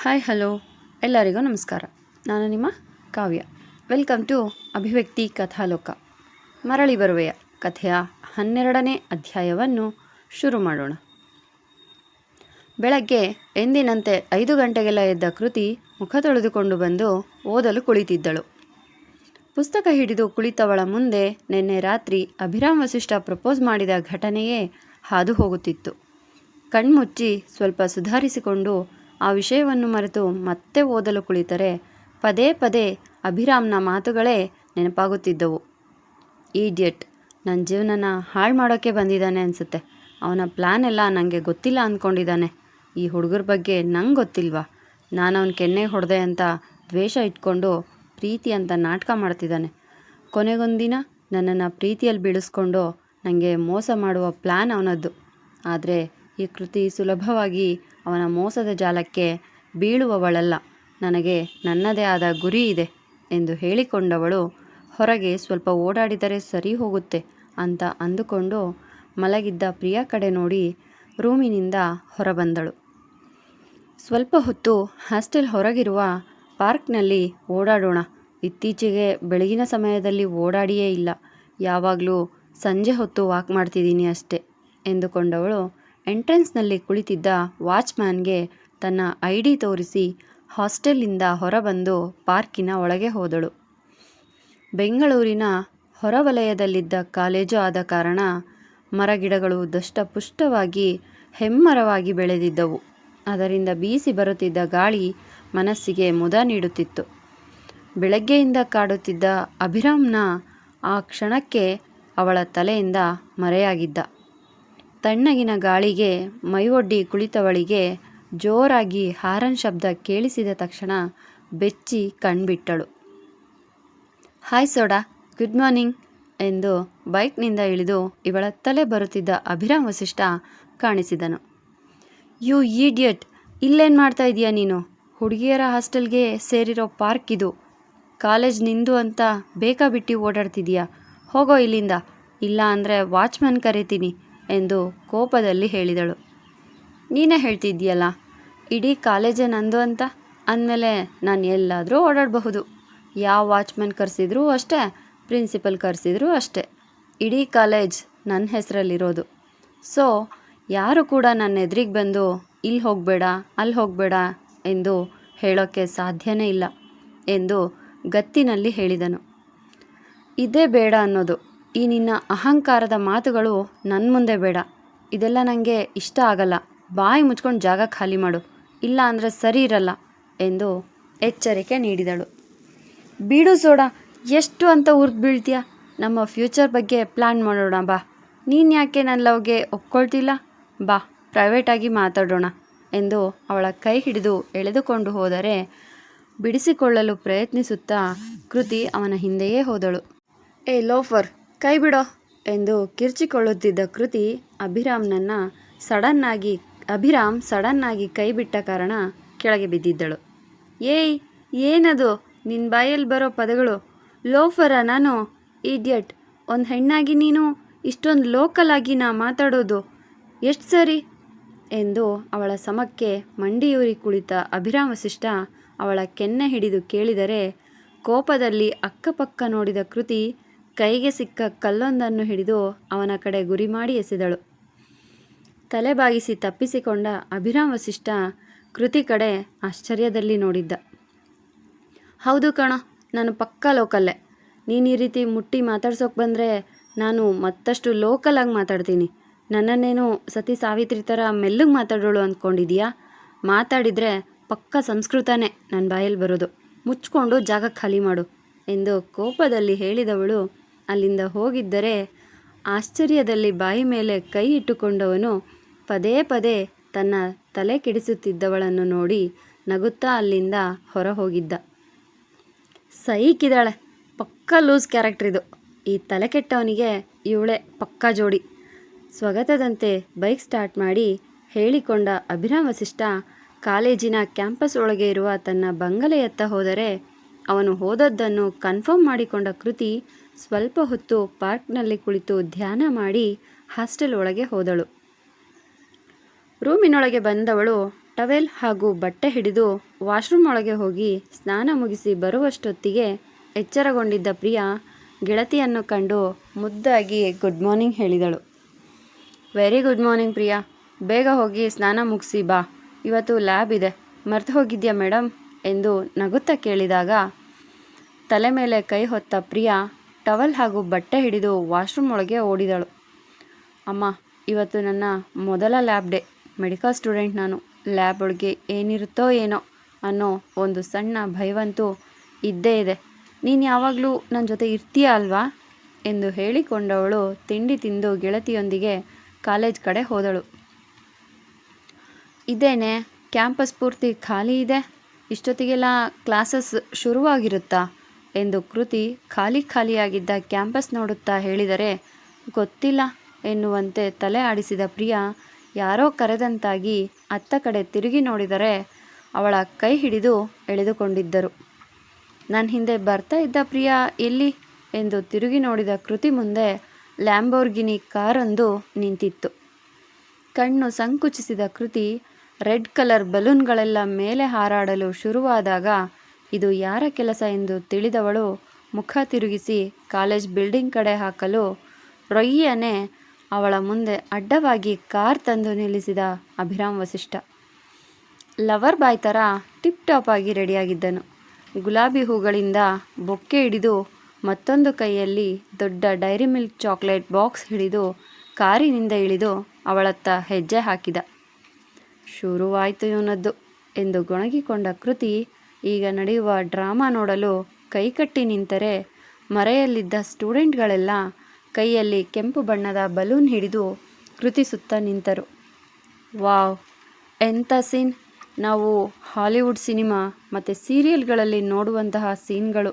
Hi hello ಎಲ್ಲರಿಗೂ ನಮಸ್ಕಾರ. ನಾನು ನಿಮ್ಮ ಕಾವ್ಯ. ವೆಲ್ಕಮ್ ಟು ಅಭಿವ್ಯಕ್ತಿ ಕಥಾಲೋಕ. ಮರಳಿ ಬರುವೆಯ ಕಥೆಯ 12ನೇ ಅಧ್ಯಾಯವನ್ನು ಶುರು ಮಾಡೋಣ. ಬೆಳಗ್ಗೆ ಎಂದಿನಂತೆ 5 ಗಂಟೆಗೆಲ್ಲ ಎದ್ದ ಕೃತಿ ಮುಖ ತೊಳೆದುಕೊಂಡು ಬಂದು ಓದಲು ಕುಳಿತಿದ್ದಳು. ಪುಸ್ತಕ ಹಿಡಿದು ಕುಳಿತವಳ ಮುಂದೆ ನಿನ್ನೆ ರಾತ್ರಿ ಅಭಿರಾಮ್ ವಸಿಷ್ಠ ಪ್ರಪೋಸ್ ಮಾಡಿದ ಘಟನೆಯೇ ಹಾದು ಹೋಗುತ್ತಿತ್ತು. ಕಣ್ಮುಚ್ಚಿ ಸ್ವಲ್ಪ ಸುಧಾರಿಸಿಕೊಂಡು ಆ ವಿಷಯವನ್ನು ಮರೆತು ಮತ್ತೆ ಓದಲು ಕುಳಿತರೆ ಪದೇ ಪದೇ ಅಭಿರಾಮ್ನ ಮಾತುಗಳೇ ನೆನಪಾಗುತ್ತಿದ್ದವು. ಈಡಿಯಟ್, ನನ್ನ ಜೀವನನ ಹಾಳು ಮಾಡೋಕ್ಕೆ ಬಂದಿದ್ದಾನೆ ಅನಿಸುತ್ತೆ. ಅವನ ಪ್ಲ್ಯಾನ್ ಎಲ್ಲ ನನಗೆ ಗೊತ್ತಿಲ್ಲ ಅಂದ್ಕೊಂಡಿದ್ದಾನೆ. ಈ ಹುಡುಗರ ಬಗ್ಗೆ ನಂಗೆ ಗೊತ್ತಿಲ್ವಾ? ನಾನು ಅವನ ಕೆನ್ನೆ ಹೊಡೆದೆ ಅಂತ ದ್ವೇಷ ಇಟ್ಕೊಂಡು ಪ್ರೀತಿ ಅಂತ ನಾಟಕ ಮಾಡ್ತಿದ್ದಾನೆ. ಕೊನೆಗೊಂದಿನ ನನ್ನನ್ನು ಪ್ರೀತಿಯಲ್ಲಿ ಬೀಳಿಸ್ಕೊಂಡು ನನಗೆ ಮೋಸ ಮಾಡುವ ಪ್ಲ್ಯಾನ್ ಅವನದ್ದು. ಆದರೆ ಈ ಕೃತಿ ಸುಲಭವಾಗಿ ಅವನ ಮೋಸದ ಜಾಲಕ್ಕೆ ಬೀಳುವವಳಲ್ಲ. ನನಗೆ ನನ್ನದೇ ಆದ ಗುರಿ ಇದೆ ಎಂದು ಹೇಳಿಕೊಂಡವಳು ಹೊರಗೆ ಸ್ವಲ್ಪ ಓಡಾಡಿದರೆ ಸರಿ ಹೋಗುತ್ತೆ ಅಂತ ಅಂದುಕೊಂಡು ಮಲಗಿದ್ದ ಪ್ರಿಯಾ ಕಡೆ ನೋಡಿ ರೂಮಿನಿಂದ ಹೊರಬಂದಳು. ಸ್ವಲ್ಪ ಹೊತ್ತು ಹಾಸ್ಟೆಲ್ ಹೊರಗಿರುವ ಪಾರ್ಕ್ನಲ್ಲಿ ಓಡಾಡೋಣ. ಇತ್ತೀಚೆಗೆ ಬೆಳಗಿನ ಸಮಯದಲ್ಲಿ ಓಡಾಡಿಯೇ ಇಲ್ಲ. ಯಾವಾಗಲೂ ಸಂಜೆ ಹೊತ್ತು ವಾಕ್ ಮಾಡ್ತಿದ್ದೀನಿ ಅಷ್ಟೆ ಎಂದುಕೊಂಡವಳು ಎಂಟ್ರೆನ್ಸ್ನಲ್ಲಿ ಕುಳಿತಿದ್ದ ವಾಚ್ಮ್ಯಾನ್ಗೆ ತನ್ನ ID ತೋರಿಸಿ ಹಾಸ್ಟೆಲ್ಲಿಂದ ಹೊರಬಂದು ಪಾರ್ಕಿನ ಒಳಗೆ ಹೋದಳು. ಬೆಂಗಳೂರಿನ ಹೊರವಲಯದಲ್ಲಿದ್ದ ಕಾಲೇಜು ಆದ ಕಾರಣ ಮರಗಿಡಗಳು ದಷ್ಟಪುಷ್ಟವಾಗಿ ಹೆಮ್ಮರವಾಗಿ ಬೆಳೆದಿದ್ದವು. ಅದರಿಂದ ಬೀಸಿ ಬರುತ್ತಿದ್ದ ಗಾಳಿ ಮನಸ್ಸಿಗೆ ಮುದ ನೀಡುತ್ತಿತ್ತು. ಬೆಳಗ್ಗೆಯಿಂದ ಕಾಡುತ್ತಿದ್ದ ಅಭಿರಾಮ್ನ ಆ ಕ್ಷಣಕ್ಕೆ ಅವಳ ತಲೆಯಿಂದ ಮರೆಯಾಗಿದ್ದ. ತಣ್ಣಗಿನ ಗಾಳಿಗೆ ಮೈಯೊಡ್ಡಿ ಕುಳಿತವಳಿಗೆ ಜೋರಾಗಿ ಹಾರನ್ ಶಬ್ದ ಕೇಳಿಸಿದ ತಕ್ಷಣ ಬೆಚ್ಚಿ ಕಣ್ಬಿಟ್ಟಳು. ಹಾಯ್ ಸೋಡಾ, ಗುಡ್ ಮಾರ್ನಿಂಗ್ ಎಂದು ಬೈಕ್ನಿಂದ ಇಳಿದು ಇವಳತ್ತಲೇ ಬರುತ್ತಿದ್ದ ಅಭಿರಾಮ್ ವಸಿಷ್ಠ ಕಾಣಿಸಿದನು. ಯು ಈಡಿಯಟ್, ಇಲ್ಲೇನು ಮಾಡ್ತಾ ಇದೀಯ ನೀನು? ಹುಡುಗಿಯರ ಹಾಸ್ಟೆಲ್ಗೆ ಸೇರಿರೋ ಪಾರ್ಕ್ ಇದು. ಕಾಲೇಜ್ ನಿಂದು ಅಂತ ಬೇಕಾ ಬಿಟ್ಟು ಓಡಾಡ್ತಿದೀಯಾ? ಹೋಗೋ ಇಲ್ಲಿಂದ, ಇಲ್ಲ ಅಂದರೆ ವಾಚ್ಮ್ಯಾನ್ ಕರೀತೀನಿ ಎಂದು ಕೋಪದಲ್ಲಿ ಹೇಳಿದಳು. ನೀನೇ ಹೇಳ್ತಿದ್ದೀಯಲ್ಲ, ಇಡೀ ಕಾಲೇಜೇ ನಂದು ಅಂತ ಅಂದಮೇಲೆ ನಾನು ಎಲ್ಲಾದರೂ ಓಡಾಡಬಹುದು. ಯಾವ ವಾಚ್ಮ್ಯಾನ್ ಕರೆಸಿದ್ರೂ ಅಷ್ಟೇ, ಪ್ರಿನ್ಸಿಪಲ್ ಕರೆಸಿದ್ರೂ ಅಷ್ಟೇ. ಇಡೀ ಕಾಲೇಜ್ ನನ್ನ ಹೆಸರಲ್ಲಿರೋದು. ಸೊ ಯಾರು ಕೂಡ ನನ್ನ ಎದುರಿಗೆ ಬಂದು ಇಲ್ಲಿ ಹೋಗಬೇಡ ಅಲ್ಲಿ ಹೋಗಬೇಡ ಎಂದು ಹೇಳೋಕ್ಕೆ ಸಾಧ್ಯನೇ ಇಲ್ಲ ಎಂದು ಗತ್ತಿನಲ್ಲಿ ಹೇಳಿದನು. ಇದೇ ಬೇಡ ಅನ್ನೋದು. ಈ ನಿನ್ನ ಅಹಂಕಾರದ ಮಾತುಗಳು ನನ್ನ ಮುಂದೆ ಬೇಡ. ಇದೆಲ್ಲ ನನಗೆ ಇಷ್ಟ ಆಗಲ್ಲ. ಬಾಯಿ ಮುಚ್ಕೊಂಡು ಜಾಗ ಖಾಲಿ ಮಾಡು, ಇಲ್ಲ ಅಂದರೆ ಸರಿ ಇರಲ್ಲ ಎಂದು ಎಚ್ಚರಿಕೆ ನೀಡಿದಳು. ಬೀಡು ಸೋಡಾ, ಎಷ್ಟು ಅಂತ ಉರ್ದು ಬೀಳ್ತೀಯ? ನಮ್ಮ ಫ್ಯೂಚರ್ ಬಗ್ಗೆ ಪ್ಲ್ಯಾನ್ ಮಾಡೋಣ ಬಾ. ನೀನು ಯಾಕೆ ನನ್ನ ಲವ್ಗೆ ಒಪ್ಕೊಳ್ತಿಲ್ಲ? ಬಾ, ಪ್ರೈವೇಟಾಗಿ ಮಾತಾಡೋಣ ಎಂದು ಅವಳ ಕೈ ಹಿಡಿದು ಎಳೆದುಕೊಂಡು ಹೋದರೆ ಬಿಡಿಸಿಕೊಳ್ಳಲು ಪ್ರಯತ್ನಿಸುತ್ತಾ ಕೃತಿ ಅವನ ಹಿಂದೆಯೇ ಹೋದಳು. ಏ ಲೋಫರ್, ಕೈ ಬಿಡೋ ಎಂದು ಕಿರ್ಚಿಕೊಳ್ಳುತ್ತಿದ್ದ ಕೃತಿ ಅಭಿರಾಮ್ ಸಡನ್ನಾಗಿ ಕೈ ಬಿಟ್ಟ ಕಾರಣ ಕೆಳಗೆ ಬಿದ್ದಿದ್ದಳು. ಏಯ್, ಏನದು ನಿನ್ನ ಬಾಯಲ್ಲಿ ಬರೋ ಪದಗಳು? ಲೋಫರ ನಾನು? ಈಡಿಯಟ್, ಒಂದು ಹೆಣ್ಣಾಗಿ ನೀನು ಇಷ್ಟೊಂದು ಲೋಕಲ್ ಆಗಿ ನಾ ಮಾತಾಡೋದು ಎಷ್ಟು ಸರಿ ಎಂದು ಅವಳ ಸಮಕ್ಕೆ ಮಂಡಿಯೂರಿ ಕುಳಿತ ಅಭಿರಾಮ್ ವಸಿಷ್ಠ ಅವಳ ಕೆನ್ನೆ ಹಿಡಿದು ಕೇಳಿದರೆ ಕೋಪದಲ್ಲಿ ಅಕ್ಕಪಕ್ಕ ನೋಡಿದ ಕೃತಿ ಕೈಗೆ ಸಿಕ್ಕ ಕಲ್ಲೊಂದನ್ನು ಹಿಡಿದು ಅವನ ಕಡೆ ಗುರಿ ಮಾಡಿ ಎಸೆದಳು. ತಲೆಬಾಗಿಸಿ ತಪ್ಪಿಸಿಕೊಂಡ ಅಭಿರಾಮ್ ವಸಿಷ್ಠ ಕೃತಿ ಕಡೆ ಆಶ್ಚರ್ಯದಲ್ಲಿ ನೋಡಿದ್ದ. ಹೌದು ಕಣೋ, ನಾನು ಪಕ್ಕಾ ಲೋಕಲ್ಲೇ. ನೀನು ಈ ರೀತಿ ಮುಟ್ಟಿ ಮಾತಾಡ್ಸೋಕೆ ಬಂದರೆ ನಾನು ಮತ್ತಷ್ಟು ಲೋಕಲಾಗಿ ಮಾತಾಡ್ತೀನಿ. ನನ್ನನ್ನೇನು ಸತಿ ಸಾವಿತ್ರಿ ಥರ ಮೆಲ್ಲಗೆ ಮಾತಾಡೋಳು ಅಂದ್ಕೊಂಡಿದೀಯಾ? ಮಾತಾಡಿದರೆ ಪಕ್ಕ ಸಂಸ್ಕೃತನೇ ನನ್ನ ಬಾಯಲ್ಲಿ ಬರೋದು. ಮುಚ್ಕೊಂಡು ಜಾಗ ಖಾಲಿ ಮಾಡು ಎಂದು ಕೋಪದಲ್ಲಿ ಹೇಳಿದವಳು ಅಲ್ಲಿಂದ ಹೋಗಿದ್ದರೆ ಆಶ್ಚರ್ಯದಲ್ಲಿ ಬಾಯಿ ಮೇಲೆ ಕೈ ಇಟ್ಟುಕೊಂಡವನು ಪದೇ ಪದೇ ತನ್ನ ತಲೆ ಕೆಡಿಸುತ್ತಿದ್ದವಳನ್ನು ನೋಡಿ ನಗುತ್ತಾ ಅಲ್ಲಿಂದ ಹೊರ ಹೋಗಿದ್ದ. ಸೈಕಿದ್ದಾಳೆ, ಪಕ್ಕಾ ಲೂಸ್ ಕ್ಯಾರೆಕ್ಟರ್ ಇದು. ಈ ತಲೆ ಕೆಟ್ಟವನಿಗೆ ಇವಳೆ ಪಕ್ಕಾ ಜೋಡಿ. ಸ್ವಗತದಂತೆ ಬೈಕ್ ಸ್ಟಾರ್ಟ್ ಮಾಡಿ ಹೇಳಿಕೊಂಡ ಅಭಿರಾಮ್ ವಸಿಷ್ಠ ಕಾಲೇಜಿನ ಕ್ಯಾಂಪಸ್ ಒಳಗೆ ಇರುವ ತನ್ನ ಬಂಗಲೆಯತ್ತ ಹೋದರೆ ಅವನು ಹೋದದ್ದನ್ನು ಕನ್ಫರ್ಮ್ ಮಾಡಿಕೊಂಡ ಕೃತಿ ಸ್ವಲ್ಪ ಹೊತ್ತು ಪಾರ್ಕ್ನಲ್ಲಿ ಕುಳಿತು ಧ್ಯಾನ ಮಾಡಿ ಹಾಸ್ಟೆಲ್ ಒಳಗೆ ಹೋದಳು. ರೂಮಿನೊಳಗೆ ಬಂದವಳು ಟವೆಲ್ ಹಾಗೂ ಬಟ್ಟೆ ಹಿಡಿದು ವಾಶ್ರೂಮ್ ಒಳಗೆ ಹೋಗಿ ಸ್ನಾನ ಮುಗಿಸಿ ಬರುವಷ್ಟೊತ್ತಿಗೆ ಎಚ್ಚರಗೊಂಡಿದ್ದ ಪ್ರಿಯಾ ಗೆಳತಿಯನ್ನು ಕಂಡು ಮುದ್ದಾಗಿ ಗುಡ್ ಮಾರ್ನಿಂಗ್ ಹೇಳಿದಳು. ವೆರಿ ಗುಡ್ ಮಾರ್ನಿಂಗ್ ಪ್ರಿಯಾ, ಬೇಗ ಹೋಗಿ ಸ್ನಾನ ಮುಗಿಸಿ ಬಾ, ಇವತ್ತು ಲ್ಯಾಬ್ ಇದೆ, ಮರ್ತು ಹೋಗಿದ್ಯಾ ಮೇಡಮ್ ಎಂದು ನಗುತ್ತಾ ಕೇಳಿದಾಗ ತಲೆ ಮೇಲೆ ಕೈ ಹೊತ್ತ ಪ್ರಿಯಾ ಟವಲ್ ಹಾಗೂ ಬಟ್ಟೆ ಹಿಡಿದು ವಾಶ್ರೂಮ್ ಒಳಗೆ ಓಡಿದಳು. ಅಮ್ಮ, ಇವತ್ತು ನನ್ನ ಮೊದಲ ಲ್ಯಾಬ್ ಡೇ, ಮೆಡಿಕಲ್ ಸ್ಟೂಡೆಂಟ್ ನಾನು, ಲ್ಯಾಬ್ ಒಳಗೆ ಏನಿರುತ್ತೋ ಏನೋ ಅನ್ನೋ ಒಂದು ಸಣ್ಣ ಭಯವಂತೂ ಇದ್ದೇ ಇದೆ. ನೀನು ಯಾವಾಗಲೂ ನನ್ನ ಜೊತೆ ಇರ್ತೀಯ ಅಲ್ವಾ ಎಂದು ಹೇಳಿಕೊಂಡವಳು ತಿಂಡಿ ತಿಂದು ಗೆಳತಿಯೊಂದಿಗೆ ಕಾಲೇಜ್ ಕಡೆ ಹೋದಳು. ಇದೇನೆ ಕ್ಯಾಂಪಸ್ ಪೂರ್ತಿ ಖಾಲಿ ಇದೆ, ಇಷ್ಟೊತ್ತಿಗೆಲ್ಲ ಕ್ಲಾಸಸ್ ಶುರುವಾಗಿರುತ್ತಾ ಎಂದು ಕೃತಿ ಖಾಲಿಯಾಗಿದ್ದ ಕ್ಯಾಂಪಸ್ ನೋಡುತ್ತಾ ಹೇಳಿದರೆ, ಗೊತ್ತಿಲ್ಲ ಎನ್ನುವಂತೆ ತಲೆ ಆಡಿಸಿದ ಪ್ರಿಯಾ ಯಾರೋ ಕರೆದಂತಾಗಿ ಅತ್ತ ಕಡೆ ತಿರುಗಿ ನೋಡಿದರೆ ಅವಳ ಕೈ ಹಿಡಿದು ಎಳೆದುಕೊಂಡಿದ್ದರು. ನನ್ನ ಹಿಂದೆ ಬರ್ತಾ ಇದ್ದ ಪ್ರಿಯಾ ಎಲ್ಲಿ ಎಂದು ತಿರುಗಿ ನೋಡಿದ ಕೃತಿ ಮುಂದೆ ಲ್ಯಾಂಬೋರ್ಗಿನಿ ಕಾರೊಂದು ನಿಂತಿತ್ತು. ಕಣ್ಣು ಸಂಕುಚಿಸಿದ ಕೃತಿ ರೆಡ್ ಕಲರ್ ಬಲೂನ್ಗಳೆಲ್ಲ ಮೇಲೆ ಹಾರಾಡಲು ಶುರುವಾದಾಗ ಇದು ಯಾರ ಕೆಲಸ ಎಂದು ತಿಳಿದವಳು ಮುಖ ತಿರುಗಿಸಿ ಕಾಲೇಜ್ ಬಿಲ್ಡಿಂಗ್ ಕಡೆ ಹಾಕಲು ರೊಯ್ಯನೆ ಅವಳ ಮುಂದೆ ಅಡ್ಡವಾಗಿ ಕಾರ್ ತಂದು ನಿಲ್ಲಿಸಿದ ಅಭಿರಾಮ್ ವಸಿಷ್ಠ. ಲವರ್ ಬಾಯ್ ಥರ ಟಿಪ್ ಟಾಪ್ ಆಗಿ ರೆಡಿಯಾಗಿದ್ದನು. ಗುಲಾಬಿ ಹೂಗಳಿಂದ ಬೊಕ್ಕೆ ಹಿಡಿದು ಮತ್ತೊಂದು ಕೈಯಲ್ಲಿ ದೊಡ್ಡ ಡೈರಿ ಮಿಲ್ಕ್ ಚಾಕ್ಲೇಟ್ ಬಾಕ್ಸ್ ಹಿಡಿದು ಕಾರಿನಿಂದ ಇಳಿದು ಅವಳತ್ತ ಹೆಜ್ಜೆ ಹಾಕಿದ. ಶುರುವಾಯಿತು ಇವನದ್ದು ಎಂದು ಗೊಣಗಿಕೊಂಡ ಕೃತಿ ಈಗ ನಡೆಯುವ ಡ್ರಾಮಾ ನೋಡಲು ಕೈಕಟ್ಟಿ ನಿಂತರೆ ಮರೆಯಲ್ಲಿದ್ದ ಸ್ಟೂಡೆಂಟ್ಗಳೆಲ್ಲ ಕೈಯಲ್ಲಿ ಕೆಂಪು ಬಣ್ಣದ ಬಲೂನ್ ಹಿಡಿದು ಕೃತಿ ಸುತ್ತ ನಿಂತರು. ವಾವ್, ಎಂಥ ಸೀನ್! ನಾವು ಹಾಲಿವುಡ್ ಸಿನಿಮಾ ಮತ್ತು ಸೀರಿಯಲ್ಗಳಲ್ಲಿ ನೋಡುವಂತಹ ಸೀನ್ಗಳು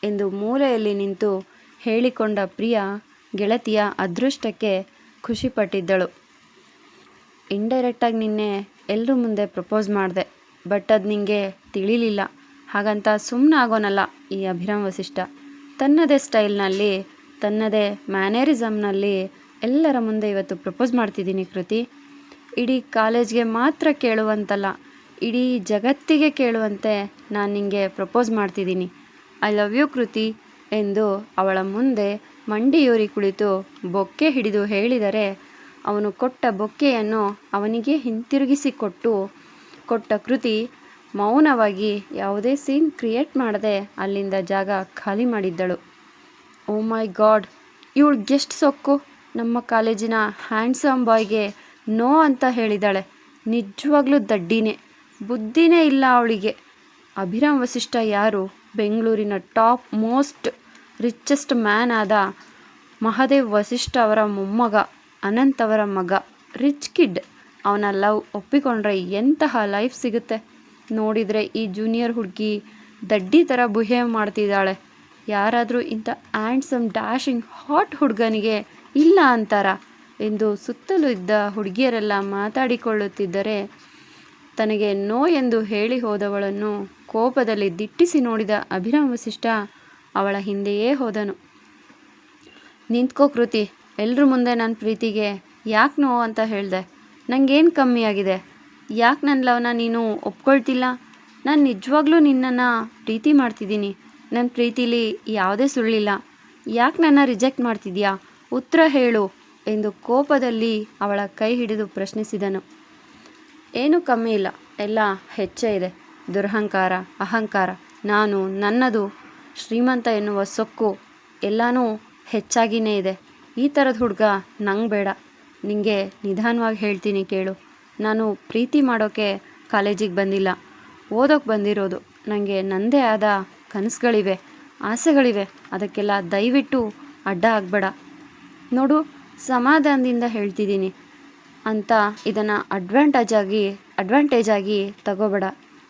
ಎಂದು ಮೂಲೆಯಲ್ಲಿ ನಿಂತು ಹೇಳಿಕೊಂಡ ಪ್ರಿಯಾ ಗೆಳತಿಯ ಅದೃಷ್ಟಕ್ಕೆ ಖುಷಿಪಟ್ಟಿದ್ದಳು. ಇಂಡೈರೆಕ್ಟಾಗಿ ನಿನ್ನೆ ಎಲ್ಲರ ಮುಂದೆ ಪ್ರಪೋಸ್ ಮಾಡಿದೆ, ಬಟ್ ಅದು ನಿಂಗೆ ತಿಳಿಲಿಲ್ಲ, ಹಾಗಂತ ಸುಮ್ಮನೆ ಆಗೋನಲ್ಲ ಈ ಅಭಿರಾಮ್ ವಸಿಷ್ಠ. ತನ್ನದೇ ಸ್ಟೈಲ್ನಲ್ಲಿ, ತನ್ನದೇ ಮ್ಯಾನೇರಿಸಮ್ನಲ್ಲಿ ಎಲ್ಲರ ಮುಂದೆ ಇವತ್ತು ಪ್ರಪೋಸ್ ಮಾಡ್ತಿದ್ದೀನಿ ಕೃತಿ. ಇಡೀ ಕಾಲೇಜ್ಗೆ ಮಾತ್ರ ಕೇಳುವಂತಲ್ಲ, ಇಡೀ ಜಗತ್ತಿಗೆ ಕೇಳುವಂತೆ ನಾನು ನಿಂಗೆ ಪ್ರಪೋಸ್ ಮಾಡ್ತಿದ್ದೀನಿ. ಐ ಲವ್ ಯು ಕೃತಿ ಎಂದು ಅವಳ ಮುಂದೆ ಮಂಡಿಯೂರಿ ಕುಳಿತು ಬೊಕ್ಕೆ ಹಿಡಿದು ಹೇಳಿದರೆ ಅವನು ಕೊಟ್ಟ ಬೊಕ್ಕೆಯನ್ನು ಅವನಿಗೆ ಹಿಂತಿರುಗಿಸಿ ಕೊಟ್ಟ ಕೃತಿ ಮೌನವಾಗಿ ಯಾವುದೇ ಸೀನ್ ಕ್ರಿಯೇಟ್ ಮಾಡದೆ ಅಲ್ಲಿಂದ ಜಾಗ ಖಾಲಿ ಮಾಡಿದ್ದಳು. ಓ ಮೈ ಗಾಡ್, ಇವಳಿಗೆಷ್ಟು ಸೊಕ್ಕು! ನಮ್ಮ ಕಾಲೇಜಿನ ಹ್ಯಾಂಡ್ಸಮ್ ಬಾಯ್ಗೆ ನೋ ಅಂತ ಹೇಳಿದಾಳೆ. ನಿಜವಾಗ್ಲೂ ದಡ್ಡಿನೇ, ಬುದ್ಧಿನೇ ಇಲ್ಲ ಅವಳಿಗೆ. ಅಭಿರಾಮ್ ವಸಿಷ್ಠ ಯಾರು? ಬೆಂಗಳೂರಿನ ಟಾಪ್ ಮೋಸ್ಟ್ ರಿಚೆಸ್ಟ್ ಮ್ಯಾನ್ ಆದ ಮಹಾದೇವ್ ವಸಿಷ್ಠ ಅವರ ಮೊಮ್ಮಗ, ಅನಂತ್ ಅವರ ಮಗ, ರಿಚ್ ಕಿಡ್. ಅವನ ಲವ್ ಒಪ್ಪಿಕೊಂಡ್ರೆ ಎಂತಹ ಲೈಫ್ ಸಿಗುತ್ತೆ. ನೋಡಿದರೆ ಈ ಜೂನಿಯರ್ ಹುಡುಗಿ ದಡ್ಡಿ ಥರ ಬಿಹೇವ್ ಮಾಡ್ತಿದ್ದಾಳೆ. ಯಾರಾದರೂ ಇಂಥ ಹ್ಯಾಂಡ್ಸಮ್ ಡ್ಯಾಶಿಂಗ್ ಹಾಟ್ ಹುಡುಗನಿಗೆ ಇಲ್ಲ ಅಂತಾರ ಎಂದು ಸುತ್ತಲೂ ಇದ್ದ ಹುಡುಗಿಯರೆಲ್ಲ ಮಾತಾಡಿಕೊಳ್ಳುತ್ತಿದ್ದರೆ ತನಗೆ ನೋ ಎಂದು ಹೇಳಿ ಹೋದವಳನ್ನು ಕೋಪದಲ್ಲಿ ದಿಟ್ಟಿಸಿ ನೋಡಿದ ಅಭಿರಾಮ್ ವಸಿಷ್ಠ ಅವಳ ಹಿಂದೆಯೇ ಹೋದನು. ನಿಂತ್ಕೋ ಕೃತಿ, ಎಲ್ಲರ ಮುಂದೆ ನನ್ನ ಪ್ರೀತಿಗೆ ಯಾಕೆ ನೋ ಅಂತ ಹೇಳಿದೆ? ನನಗೇನು ಕಮ್ಮಿ ಆಗಿದೆ? ಯಾಕೆ ನನ್ನ ಲವ್ನ ನೀನು ಒಪ್ಕೊಳ್ತಿಲ್ಲ? ನಾನು ನಿಜವಾಗ್ಲೂ ನಿನ್ನನ್ನು ಪ್ರೀತಿ ಮಾಡ್ತಿದ್ದೀನಿ. ನನ್ನ ಪ್ರೀತಿಲಿ ಯಾವುದೇ ಸುಳ್ಳಿಲ್ಲ. ಯಾಕೆ ನನ್ನ ರಿಜೆಕ್ಟ್ ಮಾಡ್ತಿದ್ಯಾ? ಉತ್ತರ ಹೇಳು ಎಂದು ಕೋಪದಲ್ಲಿ ಅವಳ ಕೈ ಹಿಡಿದು ಪ್ರಶ್ನಿಸಿದನು. ಏನೂ ಕಮ್ಮಿ ಇಲ್ಲ, ಎಲ್ಲ ಹೆಚ್ಚೇ ಇದೆ. ದುರಹಂಕಾರ, ಅಹಂಕಾರ, ನಾನು, ನನ್ನದು, ಶ್ರೀಮಂತ ಎನ್ನುವ ಸೊಕ್ಕು ಎಲ್ಲನೂ ಹೆಚ್ಚಾಗಿಯೇ ಇದೆ. ಈ ಥರದ ಹುಡುಗ ನಂಗೆ ಬೇಡ. ನಿಂಗೆ ನಿಧಾನವಾಗಿ ಹೇಳ್ತೀನಿ ಕೇಳು. ನಾನು ಪ್ರೀತಿ ಮಾಡೋಕ್ಕೆ ಕಾಲೇಜಿಗೆ ಬಂದಿಲ್ಲ, ಓದೋಕ್ಕೆ ಬಂದಿರೋದು. ನನಗೆ ನನ್ನದೇ ಆದ ಕನಸುಗಳಿವೆ, ಆಸೆಗಳಿವೆ. ಅದಕ್ಕೆಲ್ಲ ದಯವಿಟ್ಟು ಅಡ್ಡ ಆಗಬೇಡ. ನೋಡು, ಸಮಾಧಾನದಿಂದ ಹೇಳ್ತಿದ್ದೀನಿ ಅಂತ ಇದನ್ನು ಅಡ್ವಾಂಟೇಜ್ ಆಗಿ ತಗೋಬೇಡ.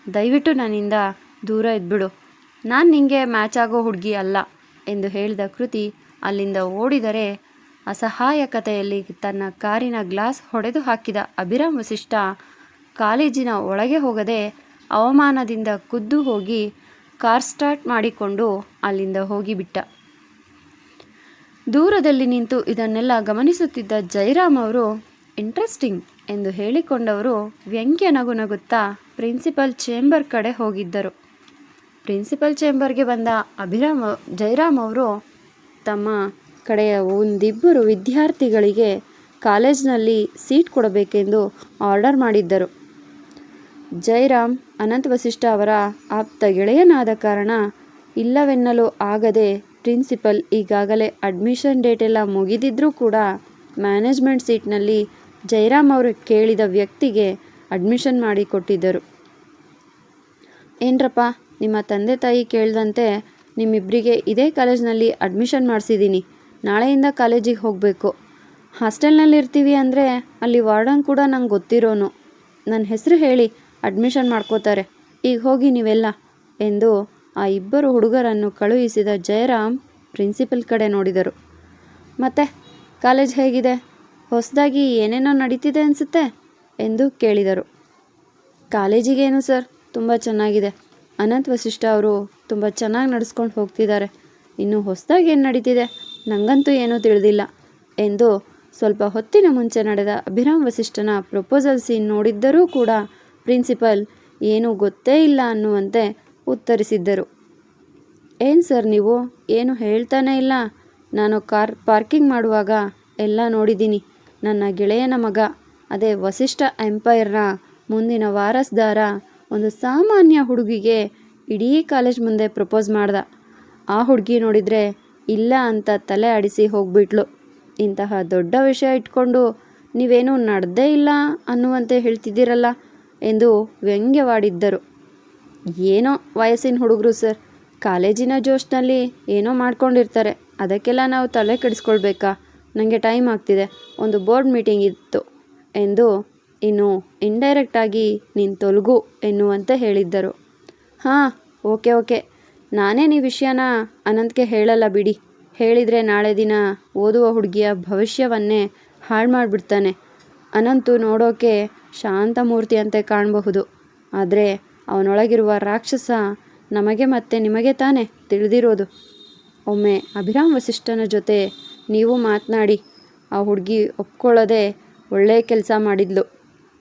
ದಯವಿಟ್ಟು ನನ್ನಿಂದ ದೂರ ಇದ್ಬಿಡು. ನಾನು ನಿಂಗೆ ಮ್ಯಾಚ್ ಆಗೋ ಹುಡುಗಿ ಅಲ್ಲ ಎಂದು ಹೇಳಿದ ಕೃತಿ ಅಲ್ಲಿಂದ ಓಡಿದರೆ ಅಸಹಾಯಕತೆಯಲ್ಲಿ ತನ್ನ ಕಾರಿನ ಗ್ಲಾಸ್ ಹೊಡೆದು ಹಾಕಿದ ಅಭಿರಾಮ್ ವಸಿಷ್ಠ ಕಾಲೇಜಿನ ಒಳಗೆ ಹೋಗದೆ ಅವಮಾನದಿಂದ ಕುದ್ದು ಹೋಗಿ ಕಾರ್ ಸ್ಟಾರ್ಟ್ ಮಾಡಿಕೊಂಡು ಅಲ್ಲಿಂದ ಹೋಗಿಬಿಟ್ಟ. ದೂರದಲ್ಲಿ ನಿಂತು ಇದನ್ನೆಲ್ಲ ಗಮನಿಸುತ್ತಿದ್ದ ಜಯರಾಮ್ ಅವರು, ಇಂಟ್ರೆಸ್ಟಿಂಗ್ ಎಂದು ಹೇಳಿಕೊಂಡವರು ವ್ಯಂಗ್ಯ ನಗು ನಗುತ್ತಾ ಪ್ರಿನ್ಸಿಪಲ್ ಚೇಂಬರ್ ಕಡೆ ಹೋಗಿದ್ದರು. ಪ್ರಿನ್ಸಿಪಲ್ ಚೇಂಬರ್ಗೆ ಬಂದ ಜಯರಾಮ್ ಅವರು ತಮ್ಮ ಕಡೆಯ ಒಂದಿಬ್ಬರು ವಿದ್ಯಾರ್ಥಿಗಳಿಗೆ ಕಾಲೇಜಿನಲ್ಲಿ ಸೀಟ್ ಕೊಡಬೇಕೆಂದು ಆರ್ಡರ್ ಮಾಡಿದ್ದರು. ಜಯರಾಮ್ ಅನಂತ್ ವಸಿಷ್ಠ ಅವರ ಆಪ್ತ ಗೆಳೆಯನಾದ ಕಾರಣ ಇಲ್ಲವೆನ್ನಲು ಆಗದೆ ಪ್ರಿನ್ಸಿಪಲ್ ಈಗಾಗಲೇ ಅಡ್ಮಿಷನ್ ಡೇಟ್ ಎಲ್ಲ ಮುಗಿದಿದ್ರೂ ಕೂಡ ಮ್ಯಾನೇಜ್ಮೆಂಟ್ ಸೀಟ್ನಲ್ಲಿ ಜಯರಾಮ್ ಅವರು ಕೇಳಿದ ವ್ಯಕ್ತಿಗೆ ಅಡ್ಮಿಷನ್ ಮಾಡಿಕೊಟ್ಟಿದ್ದರು. ಏನ್ರಪ್ಪ, ನಿಮ್ಮ ತಂದೆ ತಾಯಿ ಕೇಳಿದಂತೆ ನಿಮ್ಮಿಬ್ಬರಿಗೆ ಇದೇ ಕಾಲೇಜ್ನಲ್ಲಿ ಅಡ್ಮಿಷನ್ ಮಾಡಿಸಿದ್ದೀನಿ. ನಾಳೆಯಿಂದ ಕಾಲೇಜಿಗೆ ಹೋಗಬೇಕು. ಹಾಸ್ಟೆಲ್ನಲ್ಲಿ ಇರ್ತೀವಿ ಅಂದರೆ ಅಲ್ಲಿ ವಾರ್ಡನ್ ಕೂಡ ನಂಗೆ ಗೊತ್ತಿರೋನು. ನನ್ನ ಹೆಸರು ಹೇಳಿ ಅಡ್ಮಿಷನ್ ಮಾಡ್ಕೋತಾರೆ. ಈಗ ಹೋಗಿ ನೀವೆಲ್ಲ ಎಂದು ಆ ಇಬ್ಬರು ಹುಡುಗರನ್ನು ಕಳುಹಿಸಿದ ಜಯರಾಮ್ ಪ್ರಿನ್ಸಿಪಲ್ ಕಡೆ ನೋಡಿದರು. ಮತ್ತೆ ಕಾಲೇಜ್ ಹೇಗಿದೆ? ಹೊಸದಾಗಿ ಏನೇನೋ ನಡೀತಿದೆ ಅನಿಸುತ್ತೆ ಎಂದು ಕೇಳಿದರು. ಕಾಲೇಜಿಗೇನು ಸರ್, ತುಂಬ ಚೆನ್ನಾಗಿದೆ. ಅನಂತ್ ವಸಿಷ್ಠ ಅವರು ತುಂಬ ಚೆನ್ನಾಗಿ ನಡೆಸ್ಕೊಂಡು ಹೋಗ್ತಿದ್ದಾರೆ. ಇನ್ನು ಹೊಸದಾಗಿ ಏನು ನಡೀತಿದೆ ನನಗಂತೂ ಏನೂ ತಿಳಿದಿಲ್ಲ ಎಂದು ಸ್ವಲ್ಪ ಹೊತ್ತಿನ ಮುಂಚೆ ನಡೆದ ಅಭಿರಾಮ್ ವಸಿಷ್ಠನ ಪ್ರಪೋಸಲ್ ಸೀನ್ ನೋಡಿದ್ದರೂ ಕೂಡ ಪ್ರಿನ್ಸಿಪಲ್ ಏನೂ ಗೊತ್ತೇ ಇಲ್ಲ ಅನ್ನುವಂತೆ ಉತ್ತರಿಸಿದ್ದರು. ಏನು ಸರ್ ನೀವು ಏನು ಹೇಳ್ತಾನೇ ಇಲ್ಲ? ನಾನು ಕಾರ್ ಪಾರ್ಕಿಂಗ್ ಮಾಡುವಾಗ ಎಲ್ಲ ನೋಡಿದ್ದೀನಿ. ನನ್ನ ಗೆಳೆಯನ ಮಗ, ಅದೇ ವಸಿಷ್ಠ ಎಂಪೈರ್ನ ಮುಂದಿನ ವಾರಸ್ದಾರ, ಒಂದು ಸಾಮಾನ್ಯ ಹುಡುಗಿಗೆ ಇಡೀ ಕಾಲೇಜ್ ಮುಂದೆ ಪ್ರಪೋಸ್ ಮಾಡ್ದ. ಆ ಹುಡುಗಿ ನೋಡಿದರೆ ಇಲ್ಲ ಅಂತ ತಲೆ ಆಡಿಸಿ ಹೋಗ್ಬಿಟ್ಲು. ಇಂತಹ ದೊಡ್ಡ ವಿಷಯ ಇಟ್ಕೊಂಡು ನೀವೇನೂ ನಡೆದೇ ಇಲ್ಲ ಅನ್ನುವಂತೆ ಹೇಳ್ತಿದ್ದೀರಲ್ಲ ಎಂದು ವ್ಯಂಗ್ಯವಾಡಿದ್ದರು. ಏನೋ ವಯಸ್ಸಿನ ಹುಡುಗರು ಸರ್, ಕಾಲೇಜಿನ ಜೋಶ್ನಲ್ಲಿ ಏನೋ ಮಾಡ್ಕೊಂಡಿರ್ತಾರೆ. ಅದಕ್ಕೆಲ್ಲ ನಾವು ತಲೆ ಕೆಡಿಸ್ಕೊಳ್ಬೇಕಾ? ನನಗೆ ಟೈಮ್ ಆಗ್ತಿದೆ, ಒಂದು ಬೋರ್ಡ್ ಮೀಟಿಂಗ್ ಇತ್ತು ಎಂದು ಇನ್ನು ಇಂಡೈರೆಕ್ಟಾಗಿ ನೀನು ತೊಲಗು ಎನ್ನುವಂತೆ ಹೇಳಿದ್ದರು. ಹಾಂ, ಓಕೆ, ನಾನೇನು ಈ ವಿಷಯನ ಅನಂತ್ಗೆ ಹೇಳಲ್ಲ ಬಿಡಿ. ಹೇಳಿದರೆ ನಾಳೆ ದಿನ ಓದುವ ಹುಡುಗಿಯ ಭವಿಷ್ಯವನ್ನೇ ಹಾಳು ಮಾಡಿಬಿಡ್ತಾನೆ. ಅನಂತು ನೋಡೋಕೆ ಶಾಂತ ಮೂರ್ತಿಯಂತೆ ಕಾಣಬಹುದು, ಆದರೆ ಅವನೊಳಗಿರುವ ರಾಕ್ಷಸ ನಮಗೆ ಮತ್ತು ನಿಮಗೆ ತಾನೇ ತಿಳಿದಿರೋದು. ಒಮ್ಮೆ ಅಭಿರಾಮ್ ವಸಿಷ್ಠನ ಜೊತೆ ನೀವು ಮಾತನಾಡಿ. ಆ ಹುಡುಗಿ ಒಪ್ಕೊಳ್ಳೋದೆ ಒಳ್ಳೆಯ ಕೆಲಸ ಮಾಡಿದ್ಲು.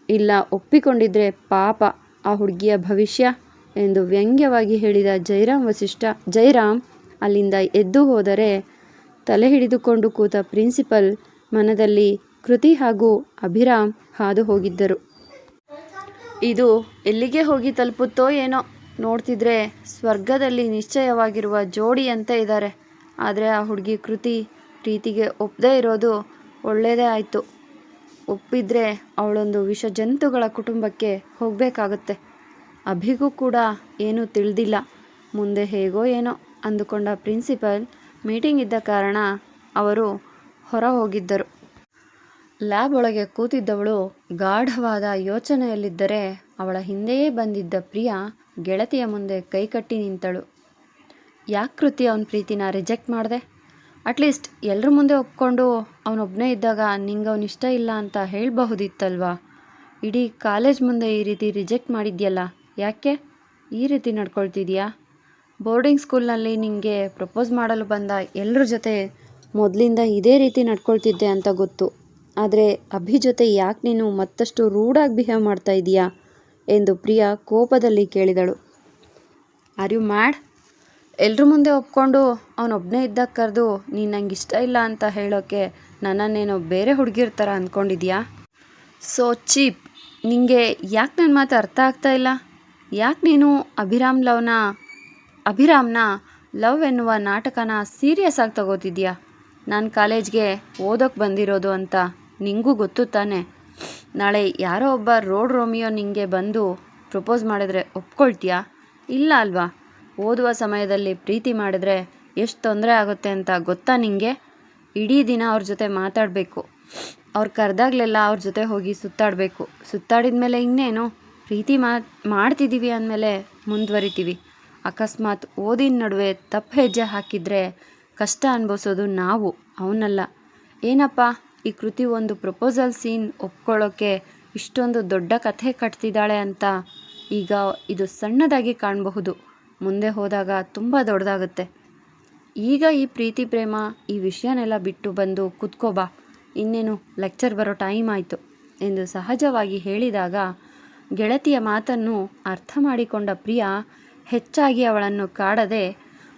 ಇಲ್ಲ ಒಪ್ಪಿಕೊಂಡಿದ್ರೆ ಪಾಪ ಆ ಹುಡುಗಿಯ ಭವಿಷ್ಯ ಎಂದು ವ್ಯಂಗ್ಯವಾಗಿ ಹೇಳಿದ ಜಯರಾಮ್ ಅಲ್ಲಿಂದ ಎದ್ದು ಹೋದರೆ ತಲೆ ಹಿಡಿದುಕೊಂಡು ಕೂತ ಪ್ರಿನ್ಸಿಪಲ್ ಮನದಲ್ಲಿ ಕೃತಿ ಹಾಗೂ ಅಭಿರಾಮ್ ಹಾದು ಹೋಗಿದ್ದರು. ಇದು ಎಲ್ಲಿಗೆ ಹೋಗಿ ತಲುಪುತ್ತೋ ಏನೋ. ನೋಡ್ತಿದ್ರೆ ಸ್ವರ್ಗದಲ್ಲಿ ನಿಶ್ಚಯವಾಗಿರುವ ಜೋಡಿಯಂತೆ ಇದ್ದಾರೆ. ಆದರೆ ಆ ಹುಡುಗಿ ಕೃತಿ ಪ್ರೀತಿಗೆ ಒಪ್ಪದೇ ಇರೋದು ಒಳ್ಳೆಯದೇ ಆಯಿತು. ಒಪ್ಪಿದ್ರೆ ಅವಳೊಂದು ವಿಷಜಂತುಗಳ ಕುಟುಂಬಕ್ಕೆ ಹೋಗಬೇಕಾಗತ್ತೆ. ಅಭಿಗೂ ಕೂಡ ಏನೂ ತಿಳಿದಿಲ್ಲ. ಮುಂದೆ ಹೇಗೋ ಏನೋ ಅಂದುಕೊಂಡ ಪ್ರಿನ್ಸಿಪಲ್ ಮೀಟಿಂಗ್ ಇದ್ದ ಕಾರಣ ಅವರು ಹೊರ ಹೋಗಿದ್ದರು. ಲ್ಯಾಬ್ ಒಳಗೆ ಕೂತಿದ್ದವಳು ಗಾಢವಾದ ಯೋಚನೆಯಲ್ಲಿದ್ದರೆ ಅವಳ ಹಿಂದೆಯೇ ಬಂದಿದ್ದ ಪ್ರಿಯಾ ಗೆಳತಿಯ ಮುಂದೆ ಕೈಕಟ್ಟಿ ನಿಂತಳು. ಯಾಕೆ ಕೃತಿ ಅವನ ಪ್ರೀತಿನ ರಿಜೆಕ್ಟ್ ಮಾಡಿದೆ? ಅಟ್ಲೀಸ್ಟ್ ಎಲ್ಲರ ಮುಂದೆ ಒಪ್ಕೊಂಡು ಅವನೊಬ್ಬನೇ ಇದ್ದಾಗ ನಿಂಗೆ ಅವನ ಇಷ್ಟ ಇಲ್ಲ ಅಂತ ಹೇಳಬಹುದಿತ್ತಲ್ವಾ? ಇಡೀ ಕಾಲೇಜ್ ಮುಂದೆ ಈ ರೀತಿ ರಿಜೆಕ್ಟ್ ಮಾಡಿದ್ಯಲ್ಲ, ಯಾಕೆ ಈ ರೀತಿ ನಡ್ಕೊಳ್ತಿದ್ಯಾ? ಬೋರ್ಡಿಂಗ್ ಸ್ಕೂಲ್ನಲ್ಲಿ ನಿನಗೆ ಪ್ರಪೋಸ್ ಮಾಡಲು ಬಂದ ಎಲ್ಲರ ಜೊತೆ ಮೊದಲಿಂದ ಇದೇ ರೀತಿ ನಡ್ಕೊಳ್ತಿದ್ದೆ ಅಂತ ಗೊತ್ತು. ಆದರೆ ಅಭಿ ಜೊತೆ ಯಾಕೆ ನೀನು ಮತ್ತಷ್ಟು ರೂಡಾಗಿ ಬಿಹೇವ್ ಮಾಡ್ತಾ ಇದೀಯಾ ಎಂದು ಪ್ರಿಯಾ ಕೋಪದಲ್ಲಿ ಕೇಳಿದಳು. Are you mad? ಎಲ್ಲರ ಮುಂದೆ ಒಪ್ಕೊಂಡು ಅವನೊಬ್ಬನೇ ಇದ್ದಾಗ ಕರೆದು ನೀನು ನಂಗೆ ಇಷ್ಟ ಇಲ್ಲ ಅಂತ ಹೇಳೋಕ್ಕೆ ನನ್ನನ್ನೇನೋ ಬೇರೆ ಹುಡುಗಿರ ಥರ ಅಂದ್ಕೊಂಡಿದ್ಯಾ? So cheap. ನಿಂಗೆ ಯಾಕೆ ನನ್ನ ಮಾತು ಅರ್ಥ ಆಗ್ತಾ ಇಲ್ಲ? ಯಾಕೆ ನೀನು ಅಭಿರಾಮ್ನ ಲವ್ ಎನ್ನುವ ನಾಟಕನ ಸೀರಿಯಸ್ ಆಗಿ ತಗೋತಿದ್ಯಾ? ನಾನು ಕಾಲೇಜ್ಗೆ ಓದೋಕ್ಕೆ ಬಂದಿರೋದು ಅಂತ ನಿಂಗೂ ಗೊತ್ತು ತಾನೆ. ನಾಳೆ ಯಾರೋ ಒಬ್ಬ ರೋಡ್ ರೋಮಿಯೋ ನಿಂಗೆ ಬಂದು ಪ್ರಪೋಸ್ ಮಾಡಿದ್ರೆ ಒಪ್ಕೊಳ್ತೀಯಾ? ಇಲ್ಲ ಅಲ್ವಾ? ಓದುವ ಸಮಯದಲ್ಲಿ ಪ್ರೀತಿ ಮಾಡಿದ್ರೆ ಎಷ್ಟು ತೊಂದರೆ ಆಗುತ್ತೆ ಅಂತ ಗೊತ್ತಾ ನಿಂಗೆ? ಇಡೀ ದಿನ ಅವ್ರ ಜೊತೆ ಮಾತಾಡಬೇಕು. ಅವ್ರು ಕರೆದಾಗಲೆಲ್ಲ ಅವ್ರ ಜೊತೆ ಹೋಗಿ ಸುತ್ತಾಡಬೇಕು. ಸುತ್ತಾಡಿದ ಮೇಲೆ ಇನ್ನೇನು, ಪ್ರೀತಿ ಮಾಡ್ತಿದ್ದೀವಿ ಅಂದಮೇಲೆ ಮುಂದುವರಿತೀವಿ. ಅಕಸ್ಮಾತ್ ಓದಿನ ನಡುವೆ ತಪ್ಪು ಹೆಜ್ಜೆ ಹಾಕಿದರೆ ಕಷ್ಟ ಅನುಭವಿಸೋದು ನಾವು, ಅವನಲ್ಲ. ಏನಪ್ಪ ಈ ಕೃತಿ ಒಂದು ಪ್ರಪೋಸಲ್ ಸೀನ್ ಒಪ್ಕೊಳ್ಳೋಕ್ಕೆ ಇಷ್ಟೊಂದು ದೊಡ್ಡ ಕಥೆ ಕಟ್ತಿದ್ದಾಳೆ ಅಂತ ಈಗ ಇದು ಸಣ್ಣದಾಗಿ ಕಾಣಬಹುದು, ಮುಂದೆ ಹೋದಾಗ ತುಂಬ ದೊಡ್ಡದಾಗುತ್ತೆ. ಈಗ ಈ ಪ್ರೀತಿ ಪ್ರೇಮ ಈ ವಿಷಯನೆಲ್ಲ ಬಿಟ್ಟು ಬಂದು ಕುತ್ಕೋಬಾ. ಇನ್ನೇನು ಲೆಕ್ಚರ್ ಬರೋ ಟೈಮ್ ಆಯಿತು. ಎಂದು ಸಹಜವಾಗಿ ಹೇಳಿದಾಗ ಗೆಳತಿಯ ಮಾತನ್ನು ಅರ್ಥ ಮಾಡಿಕೊಂಡ ಪ್ರಿಯಾ ಹೆಚ್ಚಾಗಿ ಅವಳನ್ನು ಕಾಡದೆ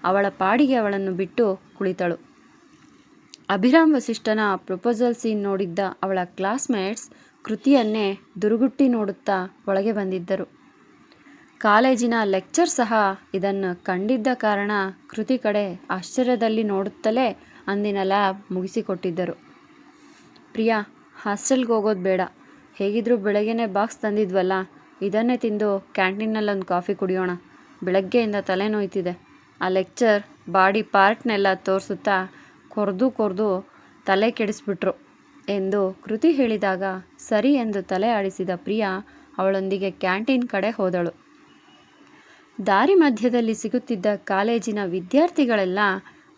ಅವಳ ಪಾಡಿಗೆ ಅವಳನ್ನು ಬಿಟ್ಟು ಕುಳಿತಳು. ಅಭಿರಾಮ್ ವಸಿಷ್ಠನ ಪ್ರಪೋಸಲ್ ಸೀನ್ ನೋಡಿದ್ದ ಅವಳ ಕ್ಲಾಸ್ಮೇಟ್ಸ್ ಕೃತಿಯನ್ನೇ ದುರುಗುಟ್ಟಿ ನೋಡುತ್ತಾ ಒಳಗೆ ಬಂದಿದ್ದರು. ಕಾಲೇಜಿನ ಲೆಕ್ಚರ್ ಸಹ ಇದನ್ನು ಕಂಡಿದ್ದ ಕಾರಣ ಕೃತಿ ಕಡೆ ಆಶ್ಚರ್ಯದಲ್ಲಿ ನೋಡುತ್ತಲೇ ಅಂದಿನ ಲ್ಯಾಬ್ ಮುಗಿಸಿಕೊಟ್ಟಿದ್ದರು. ಪ್ರಿಯಾ, ಹಾಸ್ಟೆಲ್ಗೆ ಹೋಗೋದು ಬೇಡ, ಹೇಗಿದ್ರೂ ಬೆಳಗ್ಗೆನೇ ಬಾಕ್ಸ್ ತಂದಿದ್ವಲ್ಲ, ಇದನ್ನೇ ತಿಂದು ಕ್ಯಾಂಟೀನಲ್ಲೊಂದು ಕಾಫಿ ಕುಡಿಯೋಣ. ಬೆಳಗ್ಗೆಯಿಂದ ತಲೆ ನೋಯ್ತಿದೆ. ಆ ಲೆಕ್ಚರ್ ಬಾಡಿ ಪಾರ್ಟ್ನೆಲ್ಲ ತೋರಿಸುತ್ತಾ ಕೊರೆದು ತಲೆ ಕೆಡಿಸ್ಬಿಟ್ರು ಎಂದು ಕೃತಿ ಹೇಳಿದಾಗ ಸರಿ ಎಂದು ತಲೆ ಆಡಿಸಿದ ಪ್ರಿಯಾ ಅವಳೊಂದಿಗೆ ಕ್ಯಾಂಟೀನ್ ಕಡೆ ಹೋದಳು. ದಾರಿ ಮಧ್ಯದಲ್ಲಿ ಸಿಗುತ್ತಿದ್ದ ಕಾಲೇಜಿನ ವಿದ್ಯಾರ್ಥಿಗಳೆಲ್ಲ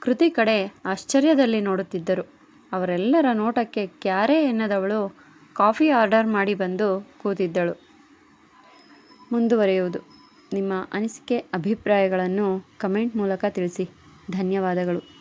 ಕೃತಿ ಕಡೆ ಆಶ್ಚರ್ಯದಲ್ಲಿ ನೋಡುತ್ತಿದ್ದರು. ಅವರೆಲ್ಲರ ನೋಟಕ್ಕೆ ಕ್ಯಾರೇ ಎನ್ನದವಳು ಕಾಫಿ ಆರ್ಡರ್ ಮಾಡಿ ಬಂದು ಕೂತಿದ್ದಳು. ಮುಂದುವರೆಯುವುದು. ನಿಮ್ಮ ಅನಿಸಿಕೆ ಅಭಿಪ್ರಾಯಗಳನ್ನು ಕಮೆಂಟ್ ಮೂಲಕ ತಿಳಿಸಿ. ಧನ್ಯವಾದಗಳು.